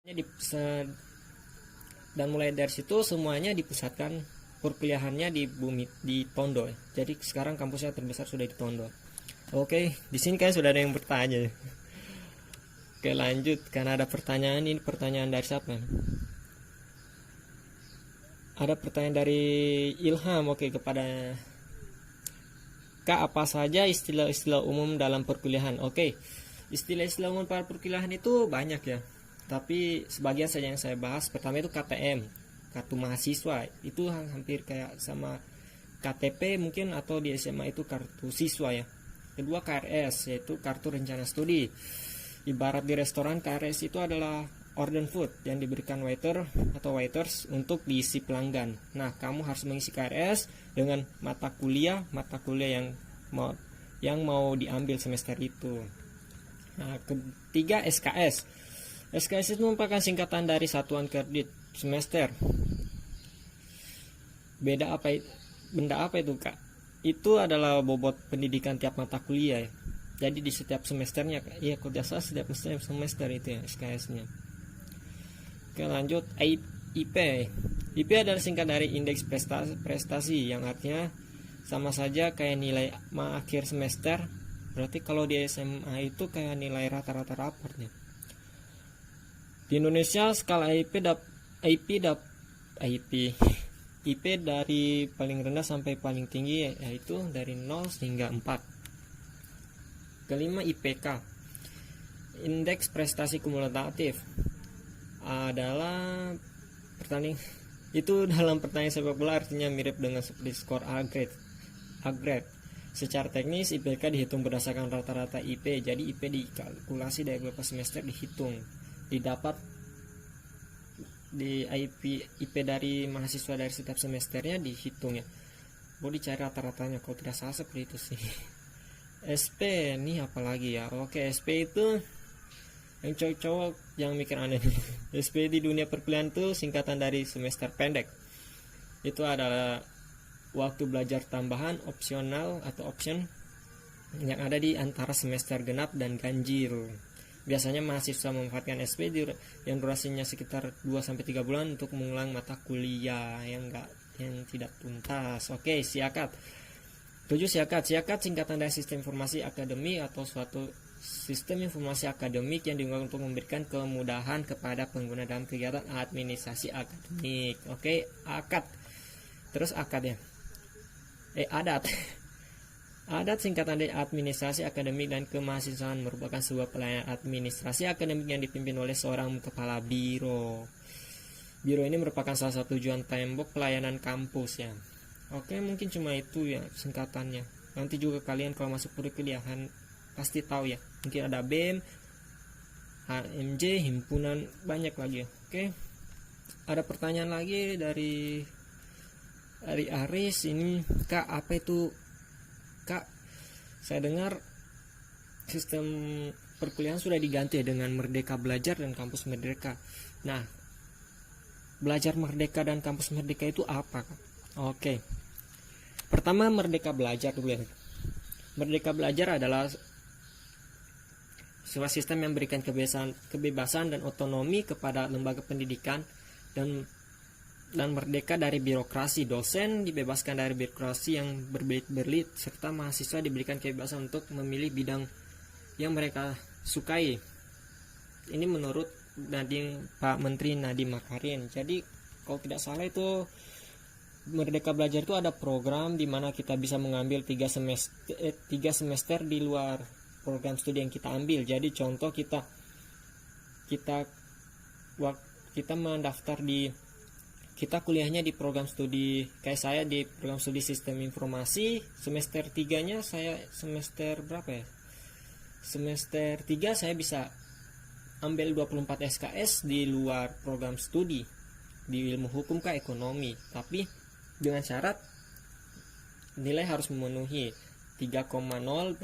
Dan mulai dari situ semuanya dipusatkan perkuliahannya di Tondo. Jadi sekarang kampusnya terbesar sudah di Tondo. Oke, di sini kan sudah ada yang bertanya. Oke, lanjut karena ada pertanyaan. Ini pertanyaan dari siapa? Ada pertanyaan dari Ilham. Oke, kepada Kak, apa saja istilah-istilah umum dalam perkuliahan? Oke, istilah-istilah umum pada perkuliahan itu banyak ya. Tapi sebagian saja yang saya bahas. Pertama itu KTM, kartu mahasiswa. Itu hampir kayak sama KTP mungkin, atau di SMA itu kartu siswa ya. Kedua KRS, yaitu kartu rencana studi. Ibarat di restoran, KRS itu adalah order food yang diberikan waiter atau waiters untuk diisi pelanggan. Nah, kamu harus mengisi KRS dengan mata kuliah yang mau diambil semester itu. Nah, ketiga SKS. SKS itu merupakan singkatan dari satuan kredit semester. Benda apa itu, Kak? Itu adalah bobot pendidikan tiap mata kuliah ya. Jadi di setiap semesternya, iya kok biasa setiap semester itu ya SKS-nya. Oke, lanjut. IP. IP adalah singkat dari indeks prestasi yang artinya sama saja kayak nilai akhir semester. Berarti kalau di SMA itu kayak nilai rata-rata raportnya. Di Indonesia skala IP dari paling rendah sampai paling tinggi yaitu dari 0 hingga 4. Kelima IPK, indeks prestasi kumulatif, adalah itu dalam pertandingan sepak bola artinya mirip dengan seperti skor A-grade. Secara teknis IPK dihitung berdasarkan rata-rata IP. Jadi IP dikalkulasi dari beberapa semester dihitung, didapat di IP dari mahasiswa dari setiap semesternya dihitung ya. Boleh dicari rata-ratanya kalau tidak salah seperti itu sih. SP ini apalagi ya? Oke, SP itu yang cowok-cowok yang mikir aneh. SP di dunia perkuliahan itu singkatan dari semester pendek. Itu adalah waktu belajar tambahan opsional atau option yang ada di antara semester genap dan ganjil. Biasanya mahasiswa memanfaatkan SP yang durasinya sekitar 2-3 bulan untuk mengulang mata kuliah yang tidak tuntas. Oke, SIAKAT. 7. SIAKAT singkatan dari sistem informasi akademik atau suatu sistem informasi akademik yang digunakan untuk memberikan kemudahan kepada pengguna dalam kegiatan administrasi akademik. Oke, AKAD. Terus AKAD ya. ADAT. ADAT singkatan dari administrasi akademik dan kemahasiswaan, merupakan sebuah pelayanan administrasi akademik yang dipimpin oleh seorang kepala biro. Biro ini merupakan salah satu tujuan tembok pelayanan kampus ya. Oke, mungkin cuma itu ya singkatannya. Nanti juga kalian kalau masuk perkuliahan pasti tahu ya. Mungkin ada BEM, HMJ, himpunan, banyak lagi ya. Oke. Ada pertanyaan lagi dari Aris ini, Kak, apa itu? Kak, saya dengar sistem perkuliahan sudah diganti ya dengan Merdeka Belajar dan Kampus Merdeka. Nah, Belajar Merdeka dan Kampus Merdeka itu apa, Kak? Oke. Pertama, Merdeka Belajar dulu ya. Merdeka Belajar adalah sebuah sistem yang memberikan kebebasan dan otonomi kepada lembaga pendidikan dan merdeka dari birokrasi. Dosen dibebaskan dari birokrasi yang berbelit-belit, serta mahasiswa diberikan kebebasan untuk memilih bidang yang mereka sukai. Ini menurut Pak Menteri Nadiem Makarim. Jadi kalau tidak salah itu Merdeka Belajar itu ada program di mana kita bisa mengambil 3 semester di luar program studi yang kita ambil. Jadi contoh kita mendaftar kita kuliahnya di program studi kayak saya di program studi sistem informasi, semester 3-nya saya semester berapa ya? Semester 3 saya bisa ambil 24 SKS di luar program studi di ilmu hukum ke ekonomi, tapi dengan syarat nilai harus memenuhi 3,0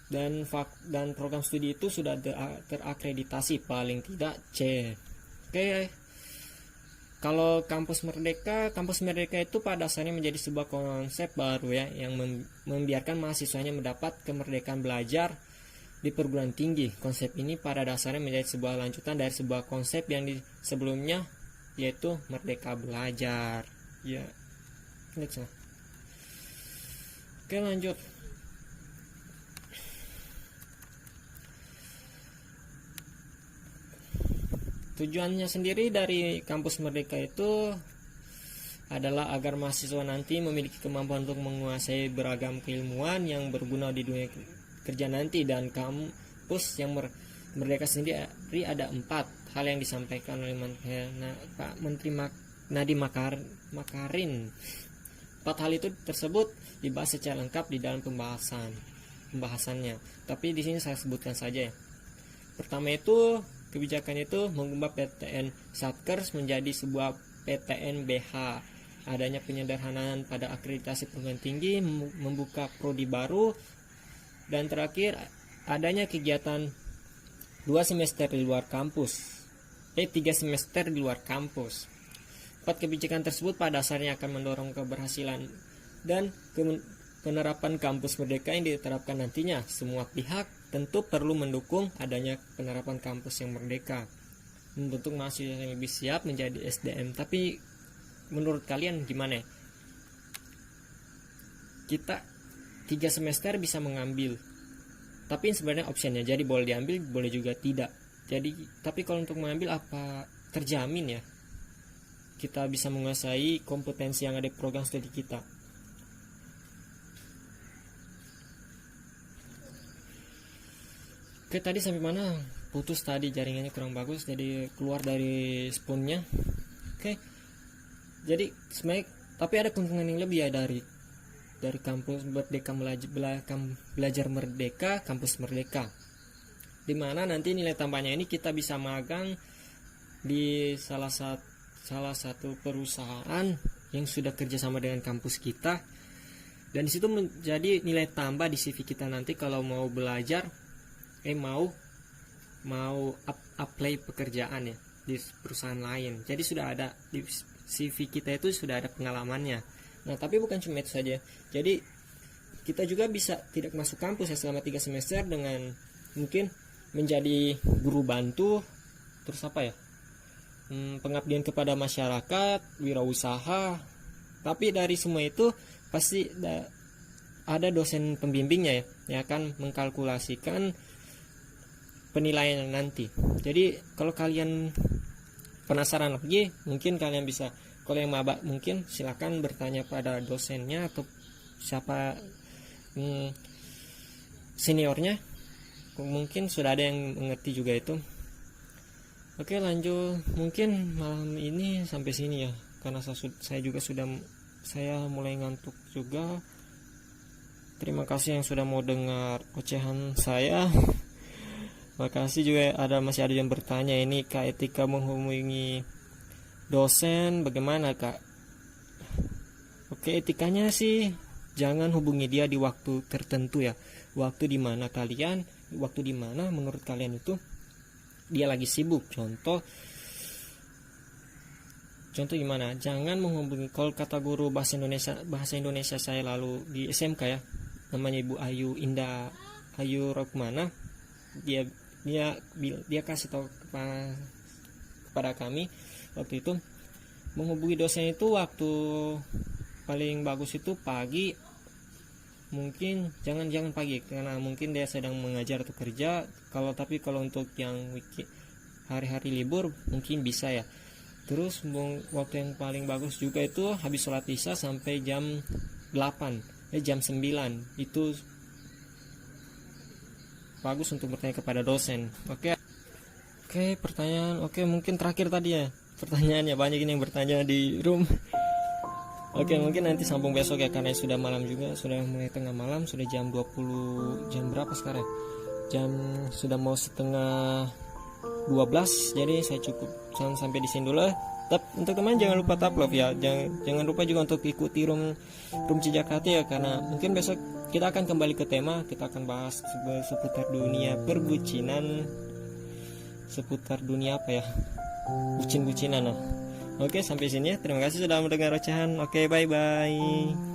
dan program studi itu sudah terakreditasi paling tidak C. Oke. Kalau kampus Merdeka itu pada dasarnya menjadi sebuah konsep baru ya, yang membiarkan mahasiswanya mendapat kemerdekaan belajar di perguruan tinggi. Konsep ini pada dasarnya menjadi sebuah lanjutan dari sebuah konsep yang sebelumnya, yaitu merdeka belajar. Ya, next lah. Oke, lanjut. Tujuannya sendiri dari kampus merdeka itu adalah agar mahasiswa nanti memiliki kemampuan untuk menguasai beragam keilmuan yang berguna di dunia kerja nanti. Dan kampus yang merdeka sendiri ada 4 hal yang disampaikan oleh Pak Menteri Nadiem Makarin. 4 hal itu tersebut dibahas secara lengkap di dalam pembahasannya. Tapi di sini saya sebutkan saja ya. Pertama itu, kebijakan itu mengubah PTN Satkers menjadi sebuah PTN BH. Adanya penyederhanaan pada akreditasi perguruan tinggi, membuka prodi baru, dan terakhir adanya kegiatan 2 semester di luar kampus. 3 semester di luar kampus. 4 kebijakan tersebut pada dasarnya akan mendorong keberhasilan dan penerapan kampus merdeka yang diterapkan nantinya. Semua pihak tentu perlu mendukung adanya penerapan kampus yang merdeka, membentuk mahasiswa yang lebih siap menjadi SDM. Tapi menurut kalian gimana? Kita 3 semester bisa mengambil, tapi sebenarnya opsinya, jadi boleh diambil, boleh juga tidak. Jadi, tapi kalau untuk mengambil, apa terjamin ya kita bisa menguasai kompetensi yang ada di program studi kita? Oke, tadi sampai mana? Putus tadi, jaringannya kurang bagus, jadi keluar dari spoonnya. Oke, jadi sebenarnya tapi ada keuntungan yang lebih ya dari kampus merdeka, belajar merdeka, kampus merdeka, dimana nanti nilai tambahnya ini kita bisa magang di salah satu perusahaan yang sudah kerjasama dengan kampus kita, dan disitu menjadi nilai tambah di CV kita nanti kalau mau belajar, mau apply pekerjaan ya di perusahaan lain. Jadi sudah ada di CV kita itu sudah ada pengalamannya. Nah, tapi bukan cuma itu saja. Jadi kita juga bisa tidak masuk kampus ya selama 3 semester dengan mungkin menjadi guru bantu, terus apa ya, pengabdian kepada masyarakat, wirausaha. Tapi dari semua itu pasti ada dosen pembimbingnya ya, yang akan mengkalkulasikan penilaian nanti. Jadi kalau kalian penasaran lagi, mungkin kalian bisa, kalau yang maba mungkin silakan bertanya pada dosennya atau siapa seniornya, mungkin sudah ada yang mengerti juga itu. Oke, lanjut. Mungkin malam ini sampai sini ya, karena saya mulai ngantuk juga. Terima kasih yang sudah mau dengar ocehan saya. Makasih juga masih ada yang bertanya ini, Kak, etika menghubungi dosen bagaimana, Kak? Oke, etikanya sih jangan hubungi dia di waktu tertentu ya. Waktu di mana menurut kalian itu dia lagi sibuk. Contoh gimana? Jangan menghubungi, kalau kata guru bahasa Indonesia saya lalu di SMK ya, namanya Ibu Ayu Rokmana, dia kasih tahu kepada kami waktu itu, menghubungi dosen itu waktu paling bagus itu pagi. Mungkin jangan pagi karena mungkin dia sedang mengajar atau kerja. Tapi kalau untuk yang hari-hari libur mungkin bisa ya. Terus waktu yang paling bagus juga itu habis sholat isya sampai jam 9 itu bagus untuk bertanya kepada dosen. Oke, pertanyaan. Oke, mungkin terakhir tadi ya pertanyaannya, banyak ini yang bertanya di room. Oke, mungkin nanti sambung besok ya, karena sudah malam juga, sudah mulai tengah malam, sudah jam 20, jam berapa sekarang? Sudah mau setengah 12, jadi saya cukup sampai di sini dulu. Untuk teman jangan lupa love ya, jangan lupa juga untuk ikuti room Jejak Hati ya, karena mungkin besok kita akan kembali ke tema, kita akan bahas seputar dunia perbucinan, seputar dunia apa ya, bucin-bucinan. Oke, sampai sini ya, terima kasih sudah mendengar ocehan. Oke, bye bye.